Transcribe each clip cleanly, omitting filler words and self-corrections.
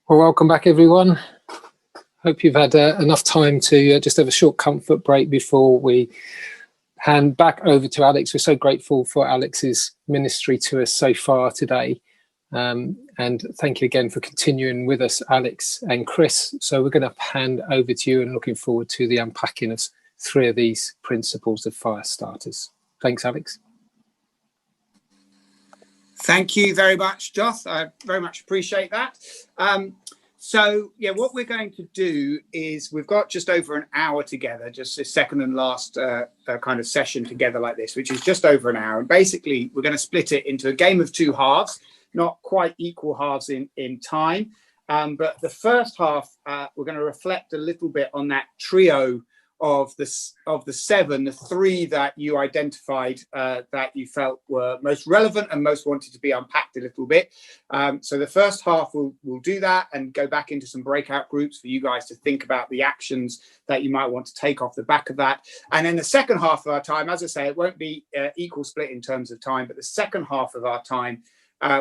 Well, welcome back, everyone. Hope you've had enough time to just have a short comfort break before we hand back over to Alex. We're so grateful for Alex's ministry to us so far today. And thank you again for continuing with us, Alex and Chris. So we're going to hand over to you and looking forward to the unpacking of 3 of these principles of fire starters. Thanks, Alex. Thank you very much, Joth. I very much appreciate that. So, what we're going to do is we've got just over an hour together, just this second and last kind of session together like this, which is just over an hour. And basically, we're going to split it into a game of 2 halves, not quite equal halves in time. But the first half, we're going to reflect a little bit on that trio of the 7, the 3 that you identified that you felt were most relevant and most wanted to be unpacked a little bit. So the first half we'll do that and go back into some breakout groups for you guys to think about the actions that you might want to take off the back of that. And then the second half of our time, as I say, it won't be equal split in terms of time, but the second half of our time,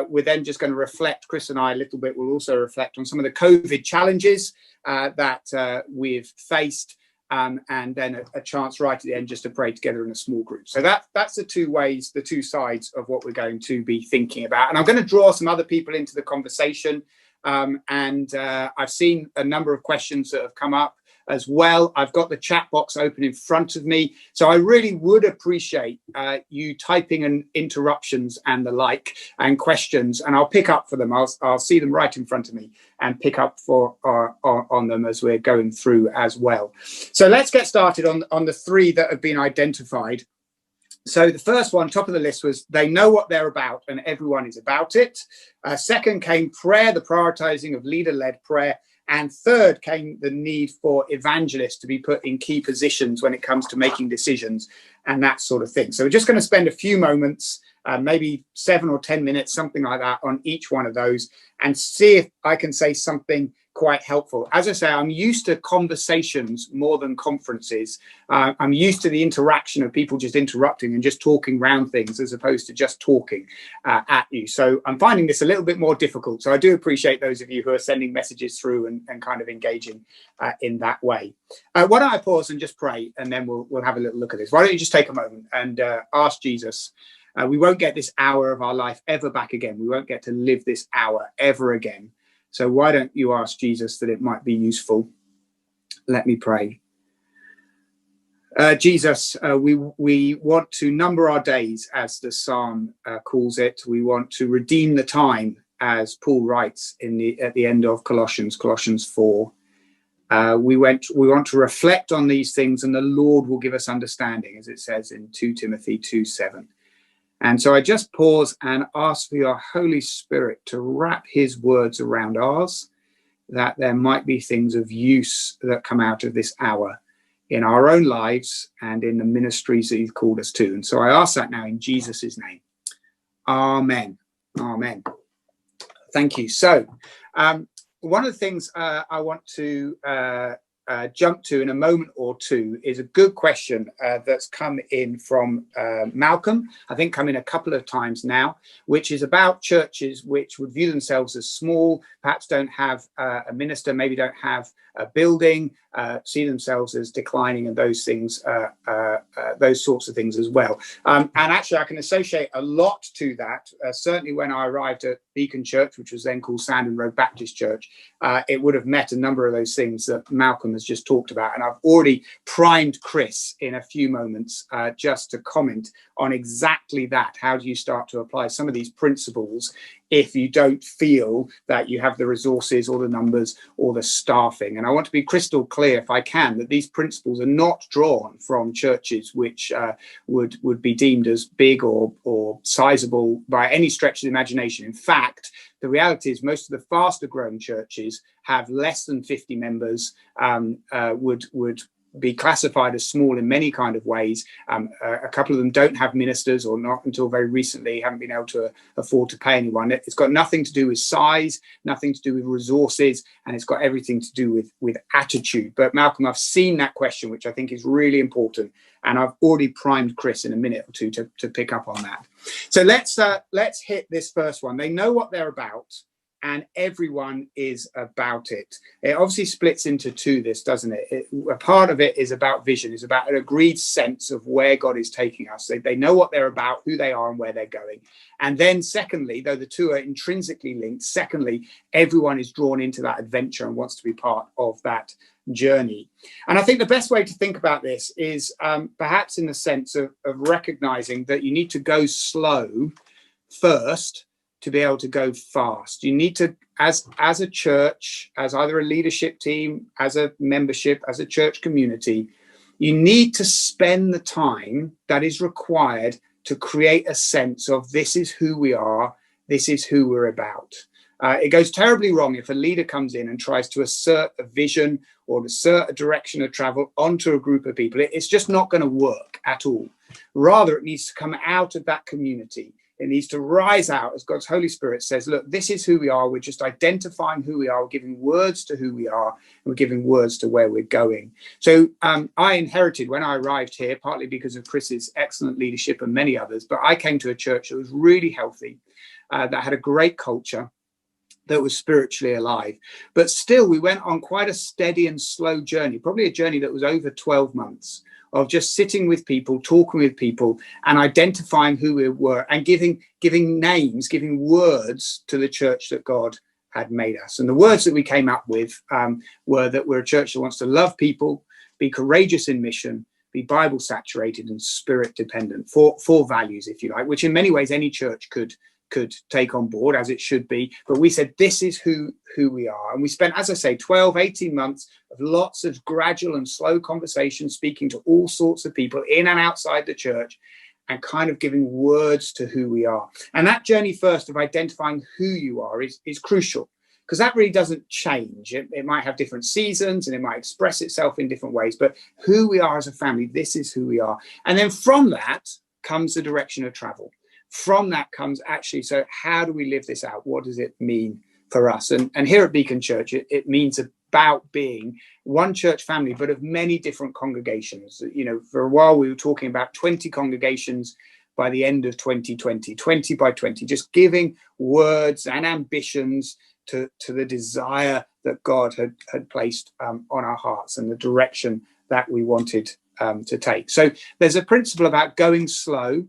we're then just going to reflect, Chris and I a little bit, we'll also reflect on some of the COVID challenges that we've faced. And then a chance right at the end just to pray together in a small group. So that's the 2 ways, the 2 sides of what we're going to be thinking about. And I'm going to draw some other people into the conversation. I've seen a number of questions that have come up as well. I've got the chat box open in front of me. So I really would appreciate you typing in interruptions and the like and questions, and I'll pick up for them. I'll see them right in front of me and pick up on them as we're going through as well. So let's get started on the 3 that have been identified. So the first one, top of the list, was they know what they're about and everyone is about it. Second came prayer, the prioritizing of leader-led prayer. And third came the need for evangelists to be put in key positions when it comes to making decisions and that sort of thing. So we're just going to spend a few moments, maybe 7 or 10 minutes, something like that, on each one of those and see if I can say something quite helpful. As I say, I'm used to conversations more than conferences. I'm used to the interaction of people just interrupting and just talking around things as opposed to just talking at you. So I'm finding this a little bit more difficult. So I do appreciate those of you who are sending messages through and kind of engaging in that way. Why don't I pause and just pray, and then we'll have a little look at this. Why don't you just take a moment and ask Jesus. We won't get this hour of our life ever back again. We won't get to live this hour ever again. So why don't you ask Jesus that it might be useful? Let me pray. Jesus, we want to number our days, as the psalm calls it. We want to redeem the time, as Paul writes at the end of Colossians 4. We want to reflect on these things, and the Lord will give us understanding, as it says in 2 Timothy 2:7. And so I just pause and ask for your Holy Spirit to wrap his words around ours, that there might be things of use that come out of this hour in our own lives and in the ministries that you've called us to. And so I ask that now in Jesus' name. Amen. Amen. Thank you. So one of the things I want to jump to in a moment or two is a good question that's come in from Malcolm, I think come in a couple of times now, which is about churches which would view themselves as small, perhaps don't have a minister, maybe don't have a building, see themselves as declining, and those things, those sorts of things as well. And actually I can associate a lot to that. Certainly when I arrived at Beacon Church, which was then called Sandon Road Baptist Church, it would have met a number of those things that Malcolm has just talked about. And I've already primed Chris in a few moments just to comment on exactly that. How do you start to apply some of these principles if you don't feel that you have the resources or the numbers or the staffing? And I want to be crystal clear, if I can, that these principles are not drawn from churches which would be deemed as big or sizable by any stretch of the imagination. In fact, the reality is most of the faster growing churches have less than 50 members, would be classified as small in many kind of ways. A couple of them don't have ministers, or not until very recently haven't been able to afford to pay anyone. It's got nothing to do with size, nothing to do with resources, and it's got everything to do with attitude. But Malcolm, I've seen that question, which I think is really important, and I've already primed Chris in a minute or two to pick up on that. So let's hit this first one. They know what they're about and everyone is about it. It obviously splits into two, this, doesn't it? A part of it is about vision, is about an agreed sense of where God is taking us. They know what they're about, who they are, and where they're going. And then secondly, though the two are intrinsically linked, secondly, everyone is drawn into that adventure and wants to be part of that journey. And I think the best way to think about this is perhaps in the sense of recognizing that you need to go slow first to be able to go fast. You need to, as a church, as either a leadership team, as a membership, as a church community, you need to spend the time that is required to create a sense of this is who we are, this is who we're about. It goes terribly wrong if a leader comes in and tries to assert a vision or to assert a direction of travel onto a group of people. It's just not going to work at all. Rather, it needs to come out of that community. It needs to rise out as God's Holy Spirit says, look, this is who we are. We're just identifying who we are. We're giving words to who we are. And we're giving words to where we're going. So I inherited when I arrived here, partly because of Chris's excellent leadership and many others, but I came to a church that was really healthy, that had a great culture, that was spiritually alive. But still, we went on quite a steady and slow journey, probably a journey that was over 12 months. Of just sitting with people, talking with people, and identifying who we were, and giving names, giving words to the church that God had made us. And the words that we came up with were that we're a church that wants to love people, be courageous in mission, be Bible saturated and spirit dependent. Four values, if you like, which in many ways any church could take on board, as it should be. But we said, this is who we are. And we spent, as I say, 12, 18 months of lots of gradual and slow conversations, speaking to all sorts of people in and outside the church, and kind of giving words to who we are. And that journey first of identifying who you are is crucial, because that really doesn't change. It might have different seasons and it might express itself in different ways, but who we are as a family, this is who we are. And then from that comes the direction of travel. From that comes actually, so how do we live this out? What does it mean for us? And here at Beacon Church, it means about being one church family, but of many different congregations. You know, for a while we were talking about 20 congregations by the end of 2020, 20 by 20, just giving words and ambitions to the desire that God had placed on our hearts and the direction that we wanted to take. So there's a principle about going slow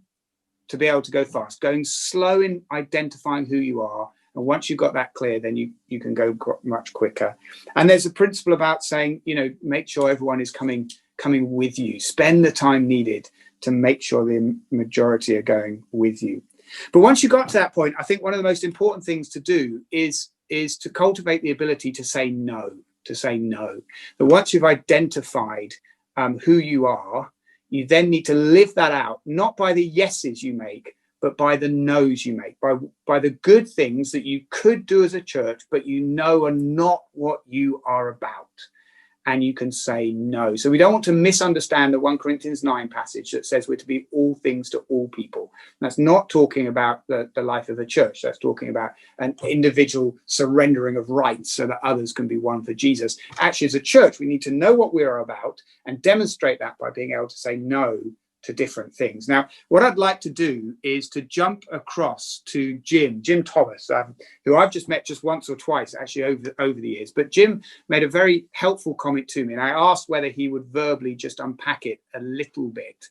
to be able to go fast, going slow in identifying who you are. And once you've got that clear, then you can go much quicker. And there's a principle about saying, you know, make sure everyone is coming with you. Spend the time needed to make sure the majority are going with you. But once you got to that point, I think one of the most important things to do is to cultivate the ability to say no, That once you've identified who you are, you then need to live that out, not by the yeses you make, but by the no's you make, by the good things that you could do as a church, but you know are not what you are about. And you can say no. So we don't want to misunderstand the 1 Corinthians 9 passage that says we're to be all things to all people. That's not talking about the life of the church. That's talking about an individual surrendering of rights so that others can be one for Jesus. Actually, as a church, we need to know what we are about and demonstrate that by being able to say no to different things. Now, what I'd like to do is to jump across to Jim Thomas, who I've just met just once or twice, actually over the years. But Jim made a very helpful comment to me, and I asked whether he would verbally just unpack it a little bit.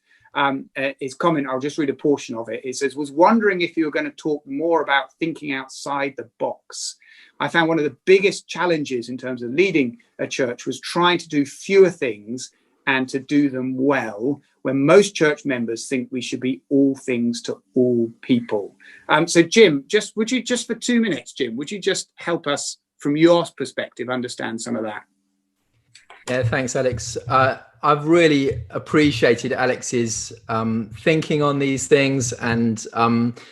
His comment, I'll just read a portion of it. It says, was wondering if you were going to talk more about thinking outside the box. I found one of the biggest challenges in terms of leading a church was trying to do fewer things and to do them well, when most church members think we should be all things to all people. So Jim, would you for 2 minutes, Jim, would you just help us from your perspective understand some of that? Yeah, thanks, Alex. I've really appreciated Alex's thinking on these things, and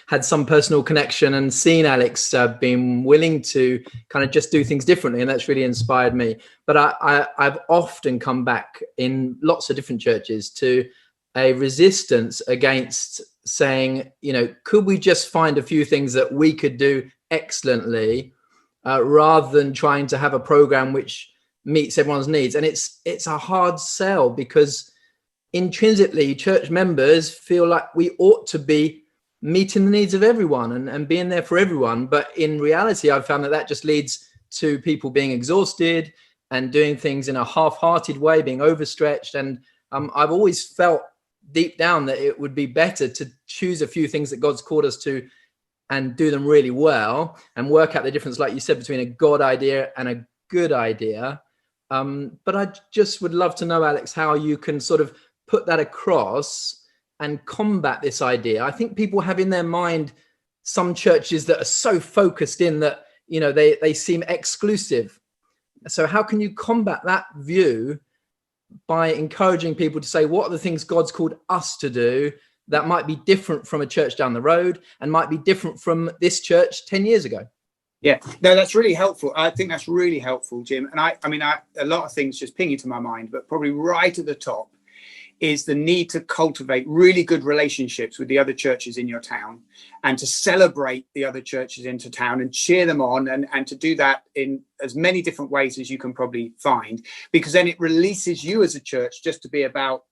had some personal connection, and seen Alex being willing to kind of just do things differently, and that's really inspired me. But I've often come back in lots of different churches to a resistance against saying, you know, could we just find a few things that we could do excellently, rather than trying to have a program which meets everyone's needs. And it's a hard sell, because intrinsically church members feel like we ought to be meeting the needs of everyone and being there for everyone. But in reality, I've found that just leads to people being exhausted and doing things in a half-hearted way, being overstretched. And I've always felt deep down that it would be better to choose a few things that God's called us to and do them really well and work out the difference, like you said, between a God idea and a good idea. But I just would love to know, Alex, how you can sort of put that across and combat this idea. I think people have in their mind some churches that are so focused in that, you know, they seem exclusive. So how can you combat that view by encouraging people to say, what are the things God's called us to do that might be different from a church down the road and might be different from this church 10 years ago? Yeah, no, that's really helpful. I think that's really helpful, Jim. And I mean, a lot of things just ping into my mind, but probably right at the top is the need to cultivate really good relationships with the other churches in your town and to celebrate the other churches into town and cheer them on, and to do that in as many different ways as you can probably find, because then it releases you as a church just to be about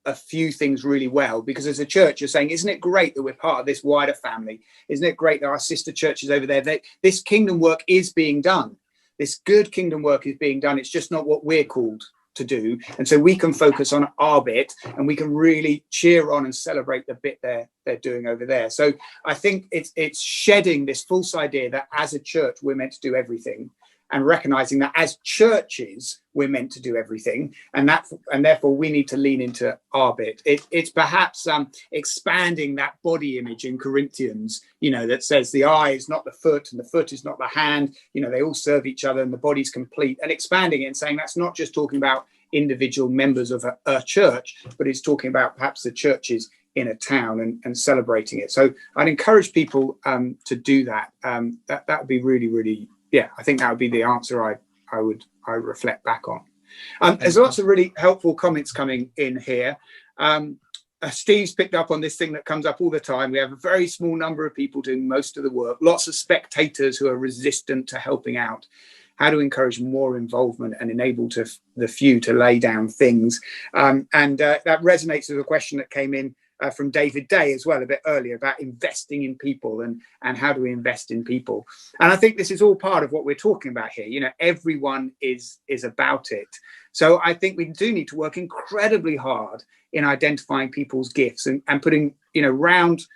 a few things really well. Because as a church, you're saying, isn't it great that we're part of this wider family? Isn't it great that our sister churches over there, this kingdom work is being done? This good kingdom work is being done. It's just not what we're called to do. And so we can focus on our bit and we can really cheer on and celebrate the bit they're doing over there. So I think it's shedding this false idea that as a church, we're meant to do everything, and recognizing that as churches, we're meant to do everything. And therefore we need to lean into our bit. It's perhaps expanding that body image in Corinthians, you know, that says the eye is not the foot and the foot is not the hand. You know, they all serve each other and the body's complete, and expanding it and saying that's not just talking about individual members of a church, but it's talking about perhaps the churches in a town and celebrating it. So I'd encourage people to do that. That would be really, really, yeah, I think that would be the answer I would reflect back on. There's lots of really helpful comments coming in here. Steve's picked up on this thing that comes up all the time. We have a very small number of people doing most of the work, lots of spectators who are resistant to helping out. How to encourage more involvement and enable the few to lay down things. That resonates with a question that came in from David Day as well a bit earlier about investing in people and how do we invest in people. And I think this is all part of what we're talking about here. You know, everyone is about it. So I think we do need to work incredibly hard in identifying people's gifts and putting, you know, round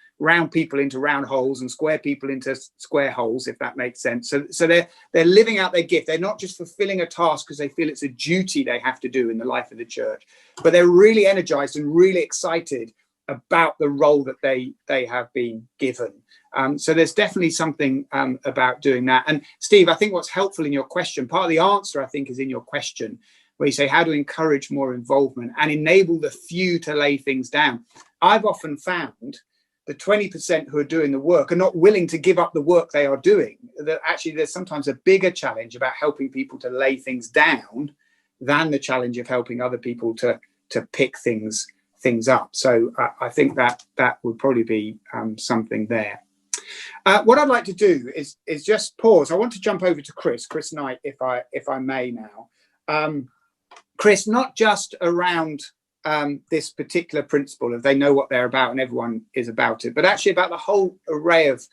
people into round holes and square people into square holes, if that makes sense. So they're living out their gift. They're not just fulfilling a task because they feel it's a duty they have to do in the life of the church, but they're really energized and really excited about the role that they have been given. So there's definitely something about doing that. And Steve, I think what's helpful in your question, part of the answer I think is in your question, where you say how to encourage more involvement and enable the few to lay things down. I've often found the 20% who are doing the work are not willing to give up the work they are doing. That actually there's sometimes a bigger challenge about helping people to lay things down than the challenge of helping other people to pick things up. So I think that would probably be something there. What I'd like to do is just pause. I want to jump over to Chris Knight, if I may now. Chris, not just around this particular principle of they know what they're about and everyone is about it, but actually about the whole array of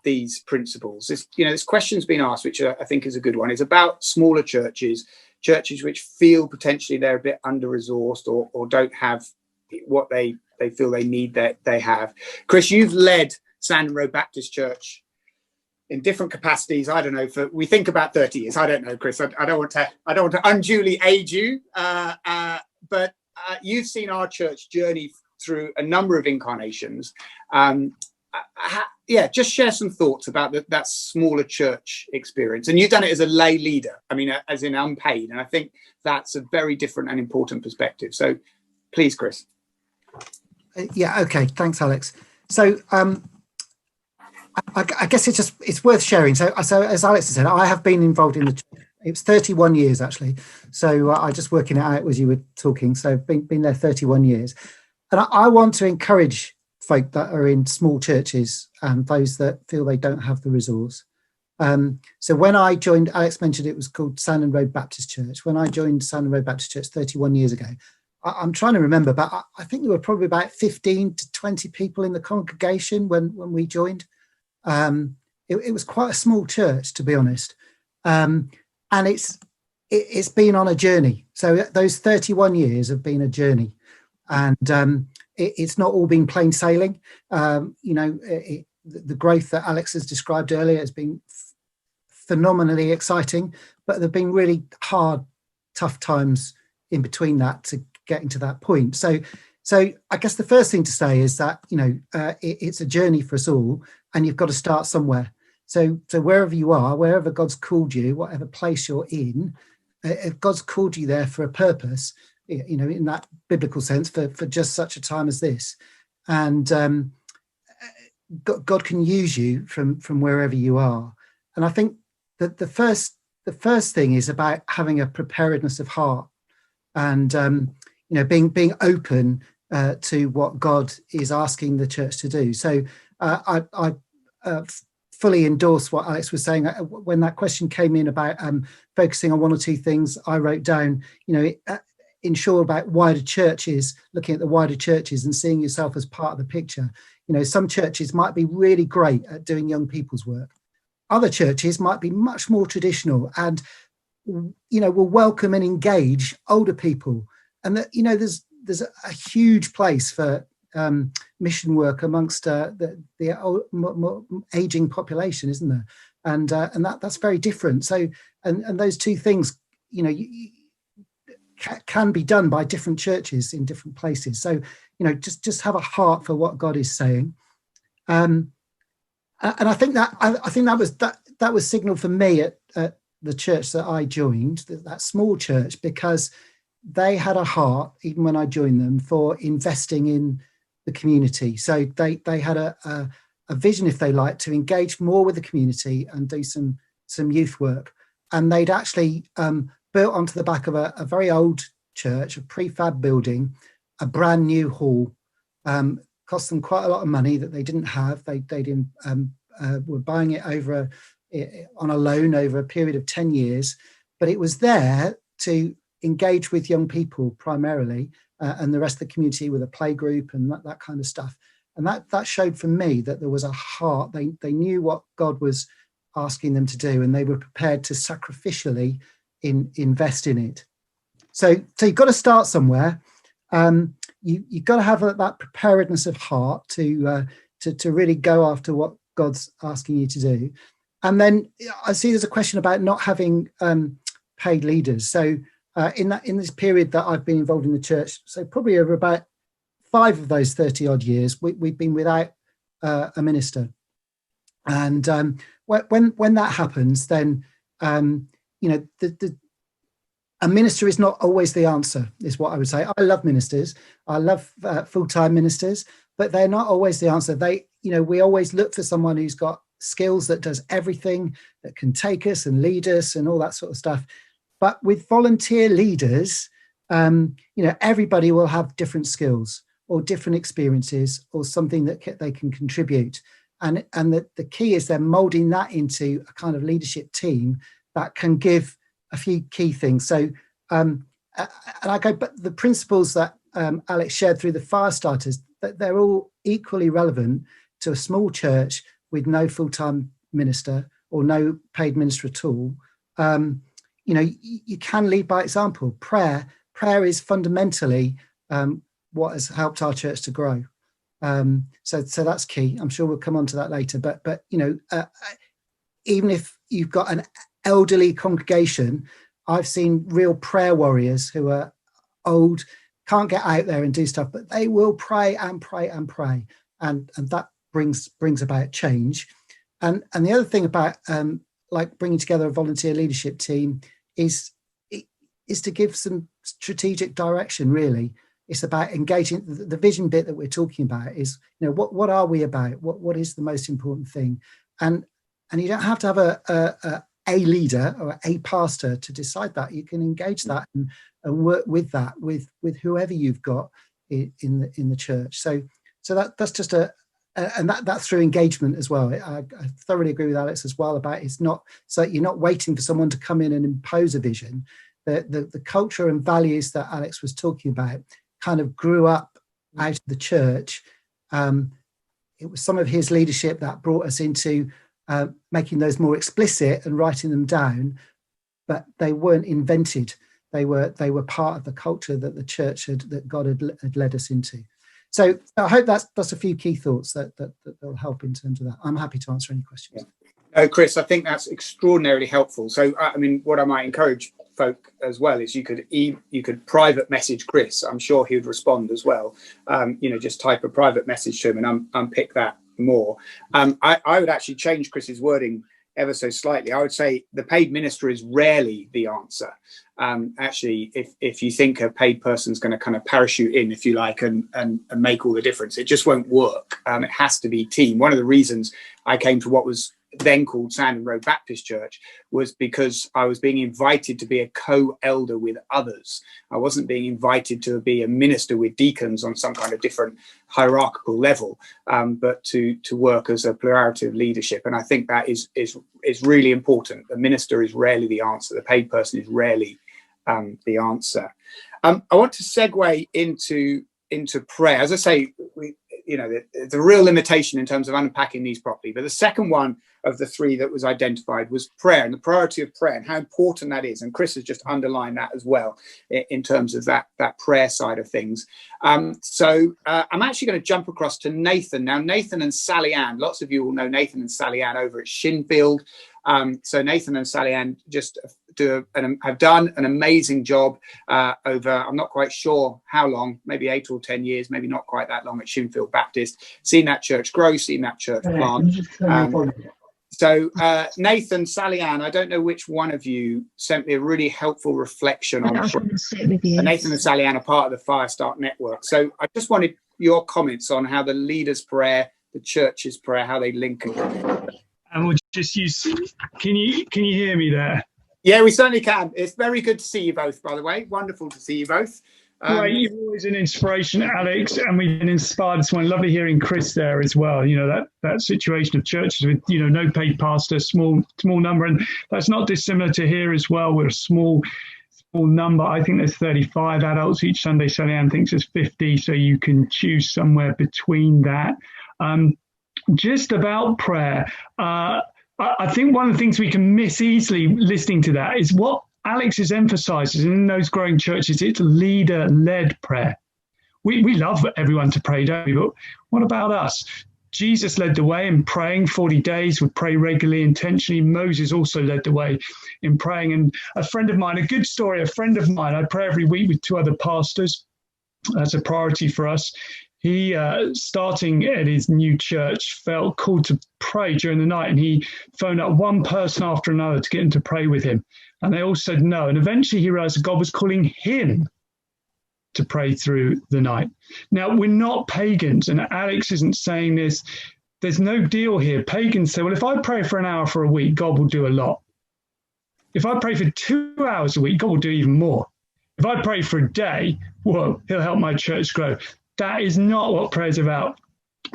these principles. This question's been asked, which I think is a good one. It's about smaller churches which feel potentially they're a bit under-resourced or don't have what they feel they need that they have. Chris, you've led Sandon Road Baptist Church in different capacities. I don't know, we think about 30 years. I don't know, Chris. I don't want to unduly age you, but you've seen our church journey through a number of incarnations. Just share some thoughts about that smaller church experience. And you've done it as a lay leader, I mean, as in unpaid. And I think that's a very different and important perspective. So please, Chris. Yeah, okay. Thanks, Alex. So I guess it's worth sharing. So as Alex has said, I have been involved in the church. It's 31 years, actually. So I just working it out as you were talking. So been there 31 years. And I want to encourage folk that are in small churches and those that feel they don't have the resource. So when I joined, Alex mentioned it was called Sandon Road Baptist Church. When I joined Sandon Road Baptist Church 31 years ago, I'm trying to remember, but I think there were probably about 15 to 20 people in the congregation when we joined. It was quite a small church, to be honest. And it's been on a journey. So those 31 years have been a journey, and it's not all been plain sailing. The growth that Alex has described earlier has been phenomenally exciting, but there've been really hard, tough times in between that to getting to that point. So I guess the first thing to say is that it's a journey for us all, and you've got to start somewhere. So wherever you are, wherever God's called you, whatever place you're in, if God's called you there for a purpose, in that biblical sense, for just such a time as this, and God can use you from wherever you are. And I think that the first thing is about having a preparedness of heart, and being open to what God is asking the church to do. So I fully endorse what Alex was saying. When that question came in about focusing on one or two things, I wrote down, ensure about wider churches, looking at the wider churches and seeing yourself as part of the picture. Some churches might be really great at doing young people's work. Other churches might be much more traditional and, will welcome and engage older people. And that, there's a huge place for mission work amongst the old, aging population, isn't there? And that's very different. So, and those two things, can be done by different churches in different places. So, just have a heart for what God is saying. And I think that was signaled for me at the church that I joined, that small church, because they had a heart, even when I joined them, for investing in the community. So they had a vision, if they like, to engage more with the community and do some youth work. And they'd actually built onto the back of a very old church, a prefab building, a brand new hall. Cost them quite a lot of money that they didn't have. They were buying it on a loan over a period of 10 years. But it was there to engage with young people primarily, and the rest of the community with a play group and that kind of stuff. And that showed for me that there was a heart. They knew what God was asking them to do, and they were prepared to sacrificially invest in it. So you've got to start somewhere. You've got to have that preparedness of heart to really go after what God's asking you to do. And then I see there's a question about not having paid leaders. So in this period that I've been involved in the church, so probably over about 5 of those 30 odd years, we've been without a minister. And when that happens, then a minister is not always the answer, is what I would say. I love ministers. I love full-time ministers, but they're not always the answer. We always look for someone who's got skills, that does everything, that can take us and lead us and all that sort of stuff. But with volunteer leaders, everybody will have different skills or different experiences or something that they can contribute. And the key is then molding that into a kind of leadership team that can give a few key things. So, but the principles that Alex shared through the fire starters, that they're all equally relevant to a small church with no full-time minister or no paid minister at all. You can lead by example. Prayer is fundamentally what has helped our church to grow. So that's key. I'm sure we'll come on to that later. But even if you've got an elderly congregation, I've seen real prayer warriors who are old, can't get out there and do stuff, but they will pray and pray and pray, and that brings about change. And the other thing about bringing together a volunteer leadership team is to give some strategic direction. Really, it's about engaging. The vision bit that we're talking about is, what are we about? What is the most important thing? And you don't have to have a leader or a pastor to decide that. You can engage that and work with that with whoever you've got in the church. So that's just that's through engagement as well. I thoroughly agree with Alex as well about it's not so you're not waiting for someone to come in and impose a vision. the culture and values that Alex was talking about kind of grew up out of the church. It was some of his leadership that brought us into making those more explicit and writing them down, but they weren't invented. They were part of the culture that the church that God had led us into. So I hope that's a few key thoughts that will help in terms of that. I'm happy to answer any questions. Oh, Chris, I think that's extraordinarily helpful. So, I mean, what I might encourage folk as well is you could private message Chris. I'm sure he would respond as well. Just type a private message to him and unpick that more. I would actually change Chris's wording ever so slightly. I would say the paid minister is rarely the answer. Actually, if you think a paid person is going to kind of parachute in, if you like, and make all the difference, it just won't work. It has to be team. One of the reasons I came to what was then called Sandon Road Baptist Church was because I was being invited to be a co-elder with others. I wasn't being invited to be a minister with deacons on some kind of different hierarchical level, but to work as a plurality of leadership. And I think that is really important. The minister is rarely the answer. The paid person is rarely the answer. I want to segue into prayer. As I say, the real limitation in terms of unpacking these properly. But the second one of the three that was identified was prayer, and the priority of prayer and how important that is. And Chris has just underlined that as well in terms of that prayer side of things. So I'm actually going to jump across to Nathan. Now, Nathan and Sally Ann, lots of you will know Nathan and Sally Ann over at Shinfield. So Nathan and Sally Ann just have done an amazing job over, I'm not quite sure how long, maybe 8 or 10 years, maybe not quite that long at Shinfield Baptist, seen that church grow, seen that church plant. So Nathan, Sally Ann, I don't know which one of you sent me a really helpful reflection on Nathan and Sally Ann are part of the Fire Start Network. So I just wanted your comments on how the leaders' prayer, the church's prayer, how they link. And we'll just use, can you hear me there? Yeah, we certainly can. It's very good to see you both, by the way. Wonderful to see you both. Right, you're always an inspiration, Alex, and we've been inspired this morning. Lovely hearing Chris there as well. That situation of churches with no paid pastor, small number, and that's not dissimilar to here as well. We're a small number. I think there's 35 adults each Sunday. Sally Ann thinks there's 50, so you can choose somewhere between that. Just about prayer, I think one of the things we can miss easily listening to that is what Alex is emphasizing in those growing churches. It's leader-led prayer. We love everyone to pray, don't we? But what about us? Jesus led the way in praying 40 days, would pray regularly, intentionally. Moses also led the way in praying. And a friend of mine, I pray every week with 2 other pastors. That's a priority for us. He, starting at his new church, felt called to pray during the night, and he phoned up one person after another to get him to pray with him. And they all said no. And eventually he realized that God was calling him to pray through the night. Now, we're not pagans, and Alex isn't saying this. There's no deal here. Pagans say, well, if I pray for an hour for a week, God will do a lot. If I pray for 2 hours a week, God will do even more. If I pray for a day, whoa, he'll help my church grow. That is not what prayer is about.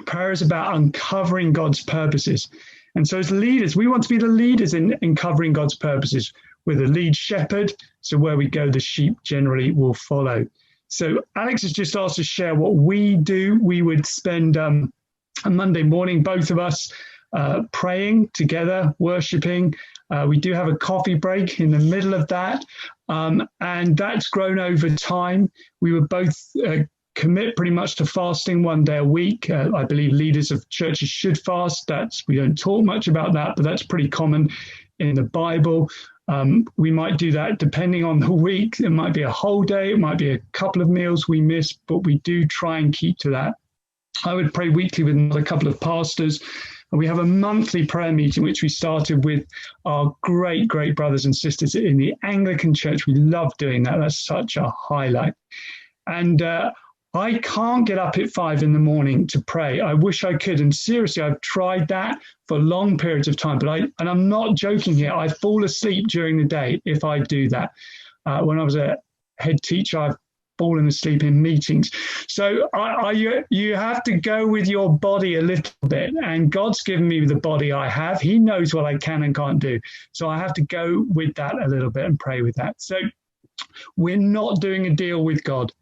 Prayer is about uncovering God's purposes. And so as leaders, we want to be the leaders in uncovering God's purposes. We're the lead shepherd, so where we go, the sheep generally will follow. So Alex has just asked to share what we do. We would spend a Monday morning, both of us, praying together, worshipping. We do have a coffee break in the middle of that, and that's grown over time. We were both commit pretty much to fasting 1 day a week. I believe leaders of churches should fast. We don't talk much about that, but that's pretty common in the Bible. We might do that depending on the week. It might be a whole day. It might be a couple of meals we miss, but we do try and keep to that. I would pray weekly with another couple of pastors. And we have a monthly prayer meeting, which we started with our great, great brothers and sisters in the Anglican Church. We love doing that. That's such a highlight. And I can't get up at 5 a.m. to pray. I wish I could. And seriously, I've tried that for long periods of time. But I'm not joking here. I fall asleep during the day if I do that. When I was a head teacher, I've fallen asleep in meetings. So you have to go with your body a little bit. And God's given me the body I have. He knows what I can and can't do. So I have to go with that a little bit and pray with that. So we're not doing a deal with God.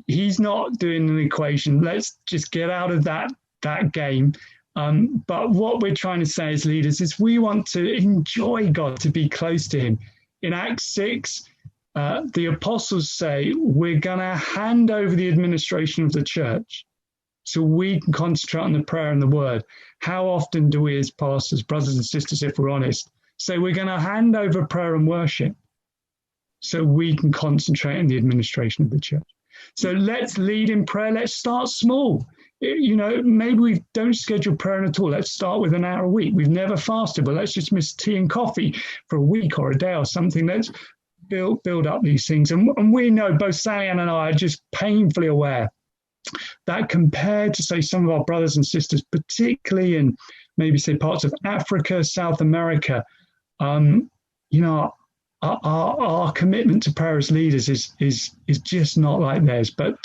He's not doing an equation. Let's just get out of that game. But what we're trying to say as leaders is we want to enjoy God, to be close to him. In Acts 6, the apostles say we're going to hand over the administration of the church so we can concentrate on the prayer and the word. How often do we as pastors, brothers and sisters, if we're honest, say we're going to hand over prayer and worship so we can concentrate on the administration of the church? So let's lead in prayer. Let's start small. You know, maybe we don't schedule prayer at all. Let's start with an hour a week. We've never fasted, but let's just miss tea and coffee for a week or a day or something. Let's build up these things. And we know, both Sally Ann and I are just painfully aware that compared to, say, some of our brothers and sisters, particularly in maybe, say, parts of Africa, South America, you know, our commitment to prayer as leaders is just not like theirs. But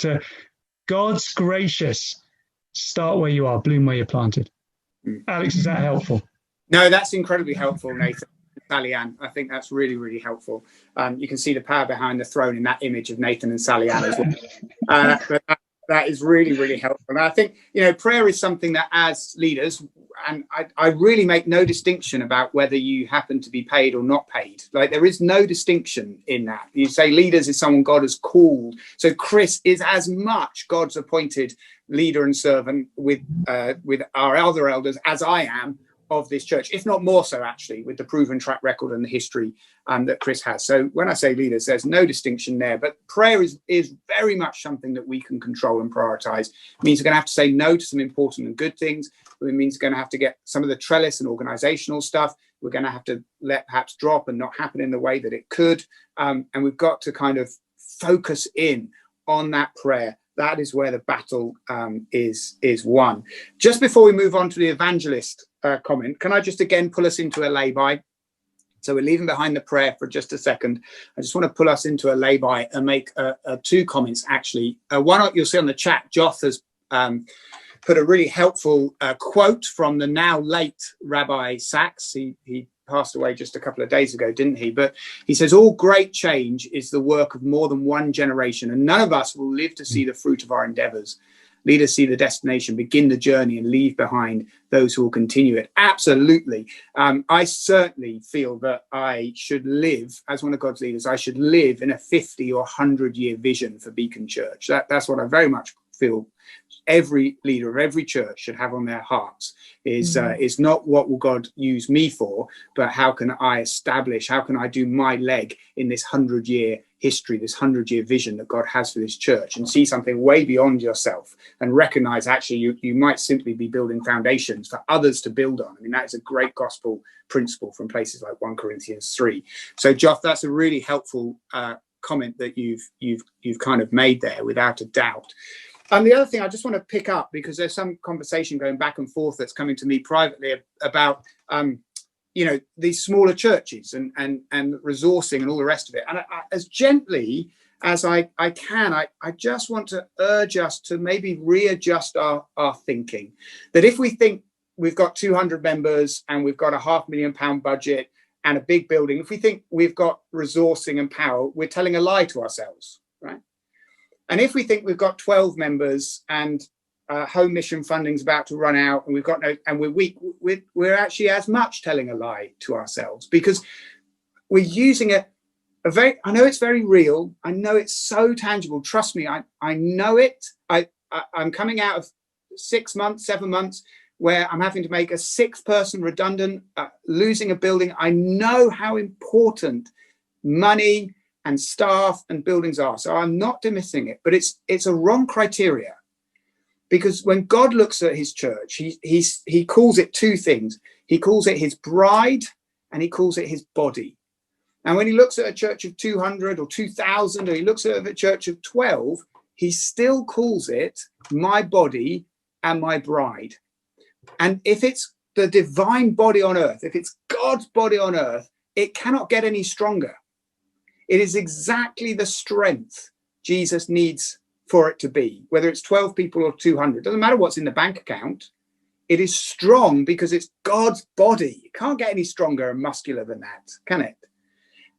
God's gracious. Start where you are, bloom where you're planted. Alex, is that helpful? No, that's incredibly helpful, Nathan. Sally Ann, I think that's really, really helpful. You can see the power behind the throne in that image of Nathan and Sally Ann as well. But that is really, really helpful. And I think, you know, prayer is something that as leaders, and I really make no distinction about whether you happen to be paid or not paid. Like, there is no distinction in that. You say leaders is someone God has called. So Chris is as much God's appointed leader and servant with our other elders as I am of this church, if not more so, actually, with the proven track record and the history that Chris has. So when I say leaders, there's no distinction there, but prayer is very much something that we can control and prioritize. It means we're going to have to say no to some important and good things. It means we're going to have to get some of the trellis and organizational stuff. We're going to have to let perhaps drop and not happen in the way that it could. And we've got to kind of focus in on that prayer. That is where the battle is won. Just before we move on to the evangelist comment, can I just again pull us into a lay-by? So we're leaving behind the prayer for just a second. I just want to pull us into a lay-by and make two comments, actually. One, you'll see on the chat, Joth has put a really helpful quote from the now late Rabbi Sachs. He passed away just a couple of days ago, didn't he? But he says, all great change is the work of more than one generation, and none of us will live to see the fruit of our endeavors. Leaders see the destination, begin the journey, and leave behind those who will continue it. Absolutely. I certainly feel that I should live, as one of God's leaders, I should live in a 50 or 100-year vision for Beacon Church. That's what I very much feel every leader of every church should have on their hearts is not what will God use me for, but how can I establish, how can I do my leg in this 100-year history, this 100-year vision that God has for this church, and see something way beyond yourself and recognize actually you might simply be building foundations for others to build on. I mean, that is a great gospel principle from places like 1 Corinthians 3. So Joff, that's a really helpful comment that you've kind of made there, without a doubt. And the other thing I just want to pick up, because there's some conversation going back and forth that's coming to me privately about, you know, these smaller churches and resourcing and all the rest of it. And as gently as I can, I just want to urge us to maybe readjust our thinking. That if we think we've got 200 members and we've got a £500,000 budget and a big building, if we think we've got resourcing and power, we're telling a lie to ourselves, right? And if we think we've got 12 members and home mission funding's about to run out and we've got no, and we're weak, we're actually as much telling a lie to ourselves, because we're using a very, I know it's very real. I know it's so tangible. Trust me, I know it. I'm coming out of 6 months, 7 months, where I'm having to make a 6th person redundant, losing a building. I know how important money and staff and buildings are. So I'm not dismissing it, but it's a wrong criteria, because when God looks at his church, he calls it two things. He calls it his bride and he calls it his body. And when he looks at a church of 200 or 2,000, or he looks at a church of 12, he still calls it my body and my bride. And if it's the divine body on earth, if it's God's body on earth, it cannot get any stronger. It is exactly the strength Jesus needs for it to be, whether it's 12 people or 200. Doesn't matter what's in the bank account. It is strong because it's God's body. It can't get any stronger and muscular than that, can it?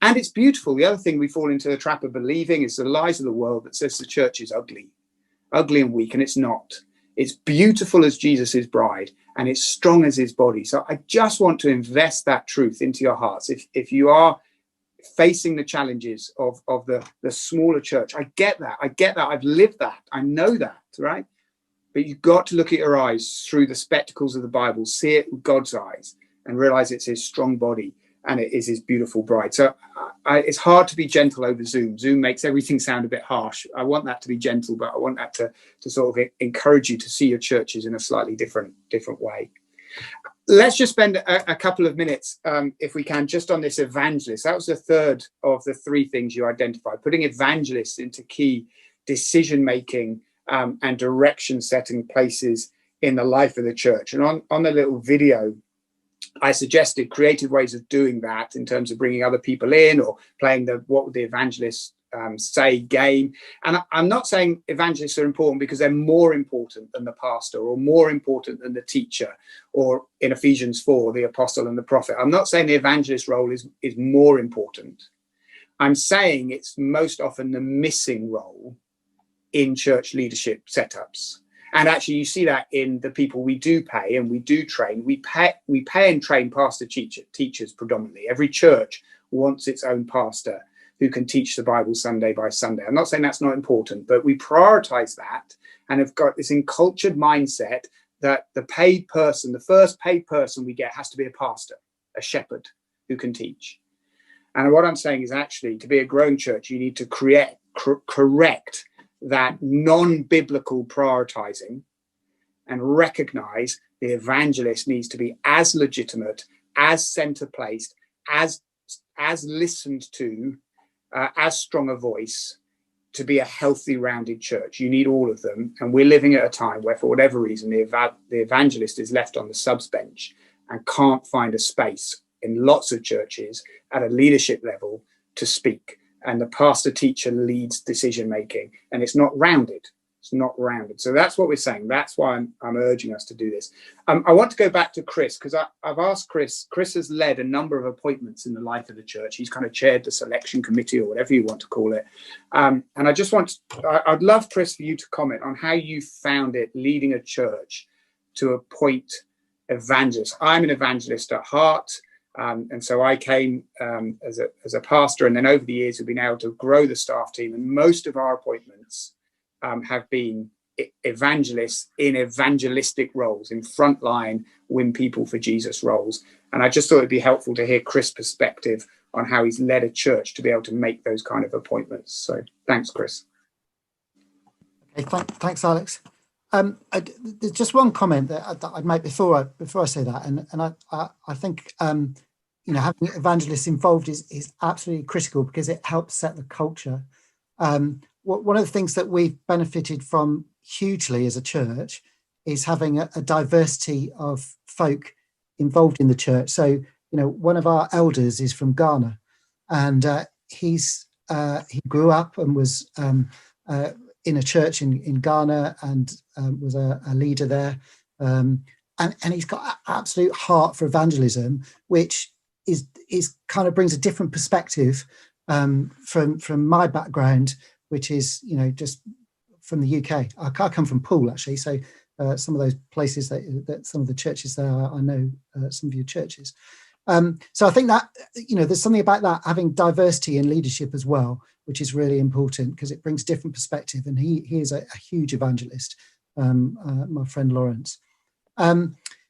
And it's beautiful. The other thing we fall into the trap of believing is the lies of the world that says the church is ugly and weak, and it's not. It's beautiful as Jesus' bride, and it's strong as his body. So I just want to invest that truth into your hearts. If you are facing the challenges of the smaller church, I get that. I've lived that. I know that, right? But you've got to look at your eyes through the spectacles of the Bible, see it with God's eyes, and realize it's his strong body and it is his beautiful bride. So it's hard to be gentle over Zoom. Zoom makes everything sound a bit harsh. I want that to be gentle, but I want that to sort of encourage you to see your churches in a slightly different way. Let's just spend a couple of minutes, if we can, just on this evangelist. That was the third of the three things you identified, putting evangelists into key decision-making and direction-setting places in the life of the church. And on the little video, I suggested creative ways of doing that in terms of bringing other people in or playing the what would the evangelists say game. And I'm not saying evangelists are important because they're more important than the pastor or more important than the teacher, or in Ephesians 4, the apostle and the prophet. I'm not saying the evangelist role is more important. I'm saying it's most often the missing role in church leadership setups. And actually, you see that in the people we do pay and we do train. We pay and train pastor teachers predominantly. Every church wants its own pastor who can teach the Bible Sunday by Sunday. I'm not saying that's not important, but we prioritize that and have got this encultured mindset that the paid person, the first paid person we get has to be a pastor, a shepherd who can teach. And what I'm saying is actually, to be a growing church, you need to correct that non-biblical prioritizing and recognize the evangelist needs to be as legitimate, as center-placed, as listened to, as strong a voice to be a healthy, rounded church. You need all of them. And we're living at a time where, for whatever reason, the evangelist is left on the subs bench and can't find a space in lots of churches at a leadership level to speak. And the pastor teacher leads decision making, and it's not rounded. It's not rounded. So that's what we're saying. That's why I'm urging us to do this. I want to go back to Chris, because I've asked Chris. Chris has led a number of appointments in the life of the church. He's kind of chaired the selection committee, or whatever you want to call it. And I'd love, Chris, for you to comment on how you found it leading a church to appoint evangelists. I'm an evangelist at heart. And so I came as a pastor, and then over the years we've been able to grow the staff team, and most of our appointments have been evangelists in evangelistic roles, in frontline win people for Jesus roles. And I just thought it'd be helpful to hear Chris' perspective on how he's led a church to be able to make those kind of appointments. So thanks, Chris. Okay, thanks, Alex. There's just one comment that I'd make before I say that, and I think having evangelists involved is absolutely critical, because it helps set the culture. One of the things that we've benefited from hugely as a church is having a diversity of folk involved in the church. So one of our elders is from Ghana, and he grew up and was in a church in Ghana, and was a leader there, and he's got an absolute heart for evangelism, which is kind of brings a different perspective from my background, which is just from the UK. I come from Poole, actually, so some of those places that some of the churches there, I know some of your churches. So I think that there's something about that, having diversity in leadership as well, which is really important, because it brings different perspective. And he is a huge evangelist, my friend Lawrence.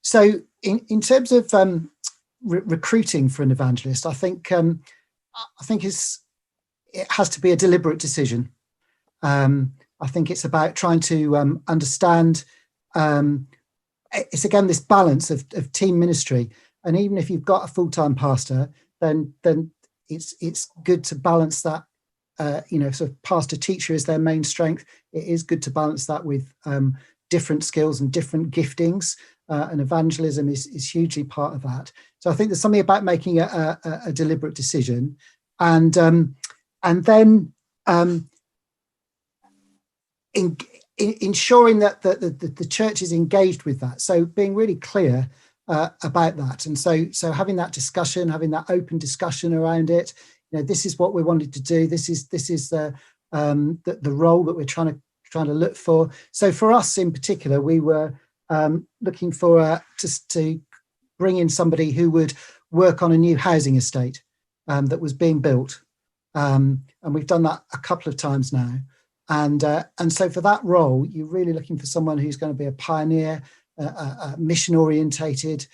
So in terms of recruiting for an evangelist, I think it has to be a deliberate decision. I think it's about trying to understand. It's again this balance of team ministry, and even if you've got a full-time pastor, then it's good to balance that. Sort of pastor teacher is their main strength. It is good to balance that with different skills and different giftings, and evangelism is hugely part of that. So I think there's something about making a deliberate decision, and then ensuring that the church is engaged with that. So being really clear about that, and so having that discussion, having that open discussion around it, this is what we wanted to do. This is the role that we're trying to look for. So for us in particular, we were looking for to bring in somebody who would work on a new housing estate that was being built, and we've done that a couple of times now. And so for that role, you're really looking for someone who's going to be a pioneer, a mission orientated,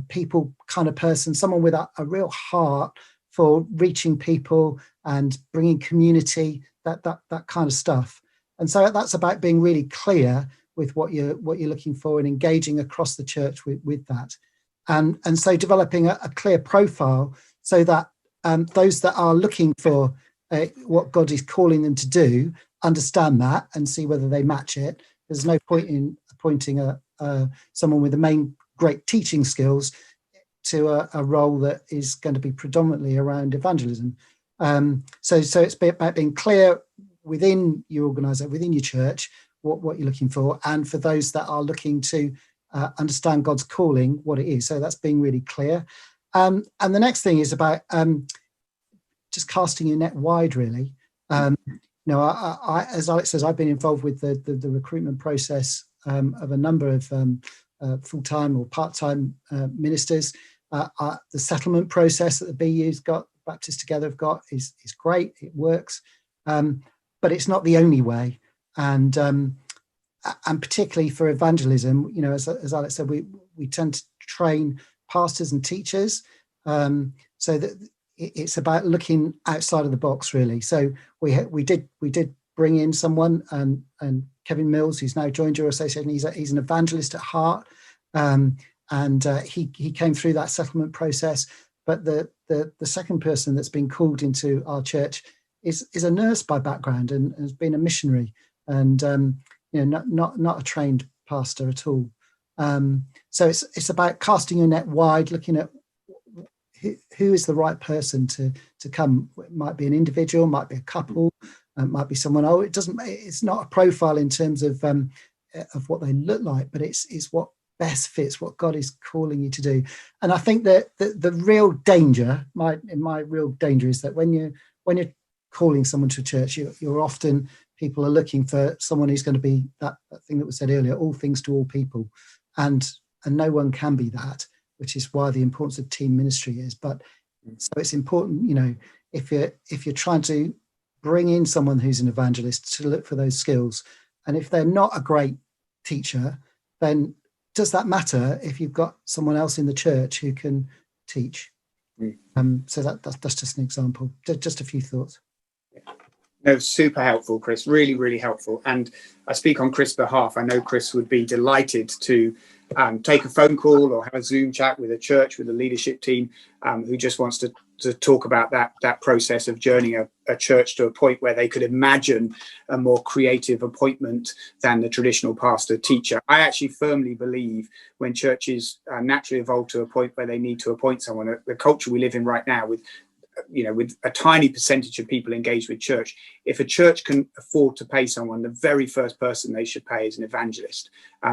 people kind of person, someone with a real heart for reaching people and bringing community, that kind of stuff. And so that's about being really clear with what you're looking for and engaging across the church with that. And so developing a clear profile so that those that are looking for what God is calling them to do understand that and see whether they match it. There's no point in appointing someone with the main great teaching skills to a role that is going to be predominantly around evangelism. So it's about being clear within your organisation, within your church, what you're looking for, and for those that are looking to understand God's calling, what it is. So that's being really clear. And the next thing is about just casting your net wide, really. I, as Alex says, I've been involved with the recruitment process of a number of full-time or part-time ministers. The settlement process that the BU's got, Baptists Together have got, is great. It works, but it's not the only way. And particularly for evangelism, as Alex said, we tend to train pastors and teachers, so that it's about looking outside of the box, really. So we did bring in someone, and Kevin Mills, who's now joined your association. He's an evangelist at heart, and he came through that settlement process. But the second person that's been called into our church is a nurse by background and has been a missionary, and not a trained pastor at all. So it's about casting your net wide, looking at who is the right person to come. It might be an individual, might be a couple, might be someone. It's not a profile in terms of what they look like, but it's what best fits what God is calling you to do. And I think that the real danger, my real danger, is that when you're calling someone to a church, you're often, people are looking for someone who's going to be that thing that was said earlier, all things to all people, and no one can be that, which is why the importance of team ministry is. But so it's important, if you're trying to bring in someone who's an evangelist, to look for those skills. And if they're not a great teacher, then does that matter if you've got someone else in the church who can teach? So that's just an example, just a few thoughts. No, super helpful, Chris. Really, really helpful. And I speak on Chris' behalf. I know Chris would be delighted to take a phone call or have a Zoom chat with a church, with a leadership team who just wants to talk about that process of journeying a church to a point where they could imagine a more creative appointment than the traditional pastor teacher. I actually firmly believe when churches naturally evolve to a point where they need to appoint someone, the culture we live in right now with a tiny percentage of people engaged with church, if a church can afford to pay someone, the very first person they should pay is an evangelist,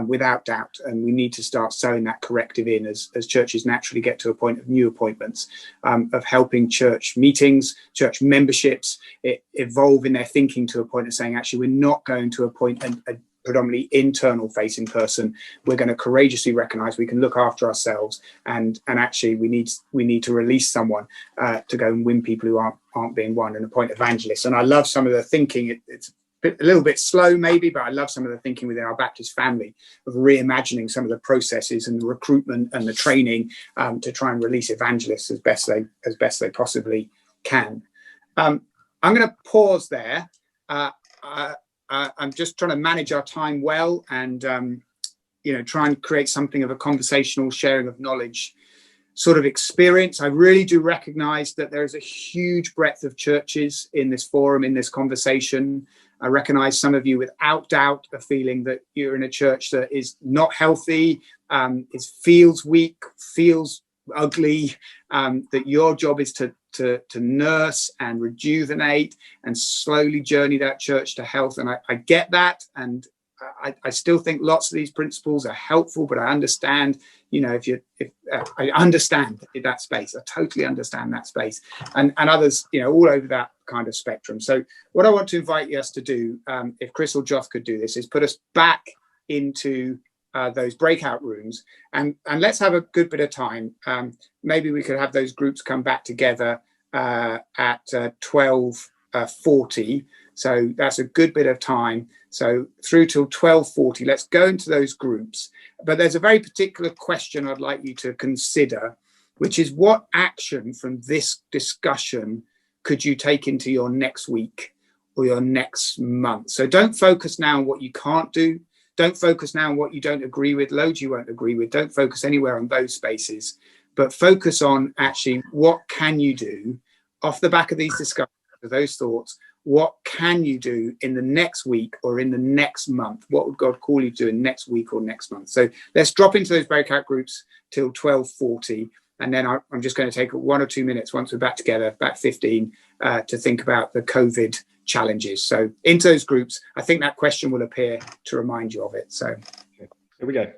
without doubt. And we need to start sowing that corrective in as churches naturally get to a point of new appointments, of helping church meetings, church memberships evolve in their thinking to a point of saying, actually, we're not going to appoint a predominantly internal facing person. We're going to courageously recognize we can look after ourselves, and actually we need to release someone to go and win people who aren't being won and appoint evangelists. And I love some of the thinking. It's a little bit slow maybe, but I love some of the thinking within our Baptist family of reimagining some of the processes and the recruitment and the training to try and release evangelists as best they possibly can. I'm going to pause there. I'm just trying to manage our time well and, try and create something of a conversational sharing of knowledge sort of experience. I really do recognize that there is a huge breadth of churches in this forum, in this conversation. I recognize some of you without doubt are feeling that you're in a church that is not healthy, feels weak, feels ugly, that your job is to nurse and rejuvenate and slowly journey that church to health. And I get that. And I still think lots of these principles are helpful, but I understand I understand that space, I totally understand that space, and others, all over that kind of spectrum. So what I want to invite us to do, if Chris or Joth could do this, is put us back into those breakout rooms, and let's have a good bit of time. Maybe we could have those groups come back together at 12:40. So that's a good bit of time. So through till 12:40, let's go into those groups. But there's a very particular question I'd like you to consider, which is what action from this discussion could you take into your next week or your next month? So don't focus now on what you can't do. Don't focus now on what you don't agree with, loads you won't agree with. Don't focus anywhere on those spaces, but focus on actually what can you do off the back of these discussions, of those thoughts. What can you do in the next week or in the next month? What would God call you to do in next week or next month? So let's drop into those breakout groups till 12:40. And then I'm just going to take 1 or 2 minutes once we're back together, about 15, to think about the COVID challenges. So into those groups, I think that question will appear to remind you of it. So here we go.